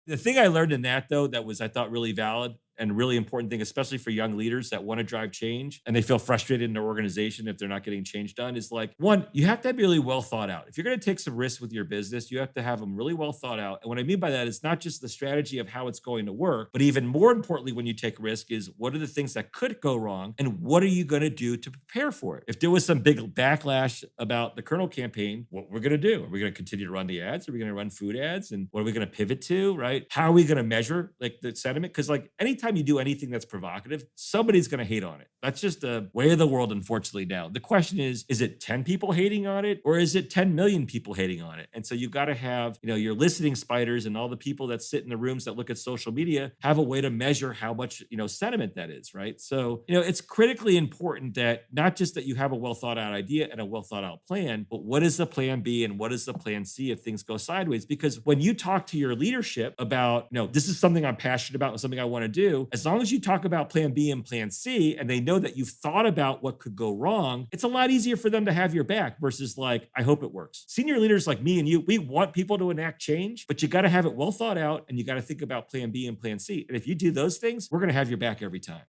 The thing I learned in that though, that was I thought really valid and really important thing, especially for young leaders that want to drive change and they feel frustrated in their organization if they're not getting change done, is like one, you have to be really well thought out. If you're going to take some risks with your business, you have to have them really well thought out. And what I mean by that is not just the strategy of how it's going to work, but even more importantly, when you take risk, is what are the things that could go wrong and what are you going to do to prepare for it? If there was some big backlash about the Colonel campaign, what we're going to do? Are we going to continue to run the ads? Are we going to run food ads? And what are we going to pivot to? Right? How are we going to measure like the sentiment? Because like anytime you do anything that's provocative, somebody's going to hate on it. That's just the way of the world, unfortunately. Now, the question is it 10 people hating on it or is it 10 million people hating on it? And so you've got to have, your listening spiders and all the people that sit in the rooms that look at social media have a way to measure how much, sentiment that is, right? So, it's critically important that not just that you have a well thought out idea and a well thought out plan, but what is the plan B and what is the plan C if things go sideways? Because when you talk to your leadership about, this is something I'm passionate about and something I want to do, as long as you talk about plan B and plan C and they know that you've thought about what could go wrong, it's a lot easier for them to have your back versus like, I hope it works. Senior leaders like me and you, we want people to enact change, but you got to have it well thought out and you got to think about plan B and plan C. And if you do those things, we're going to have your back every time.